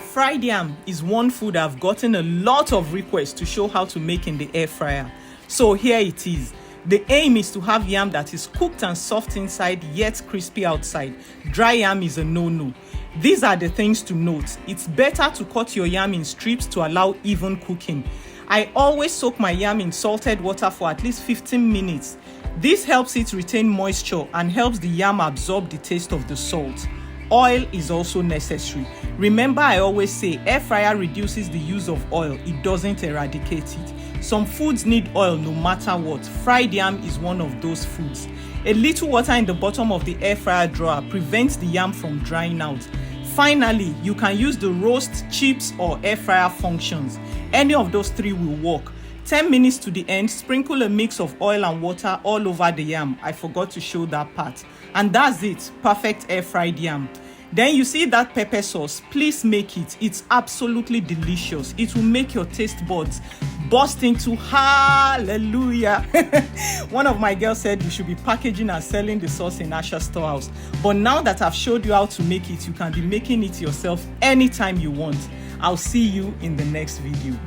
Fried yam is one food I've gotten a lot of requests to show how to make in the air fryer. So here it is. The aim is to have yam that is cooked and soft inside yet crispy outside. Dry yam is a no-no. These are the things to note. It's better to cut your yam in strips to allow even cooking. I always soak my yam in salted water for at least 15 minutes. This helps it retain moisture and helps the yam absorb the taste of the salt. Oil is also necessary. Remember, I always say air fryer reduces the use of oil. It doesn't eradicate it. Some foods need oil no matter what. Fried yam is one of those foods. A little water in the bottom of the air fryer drawer prevents the yam from drying out. Finally, you can use the roast, chips, or air fryer functions. Any of those three will work. 10 minutes to the end, sprinkle a mix of oil and water all over the yam. I forgot to show that part. And that's it. Perfect air fried yam. Then you see that pepper sauce. Please make it. It's absolutely delicious. It will make your taste buds burst into hallelujah. One of my girls said you should be packaging and selling the sauce in Asha's storehouse. But now that I've showed you how to make it, you can be making it yourself anytime you want. I'll see you in the next video.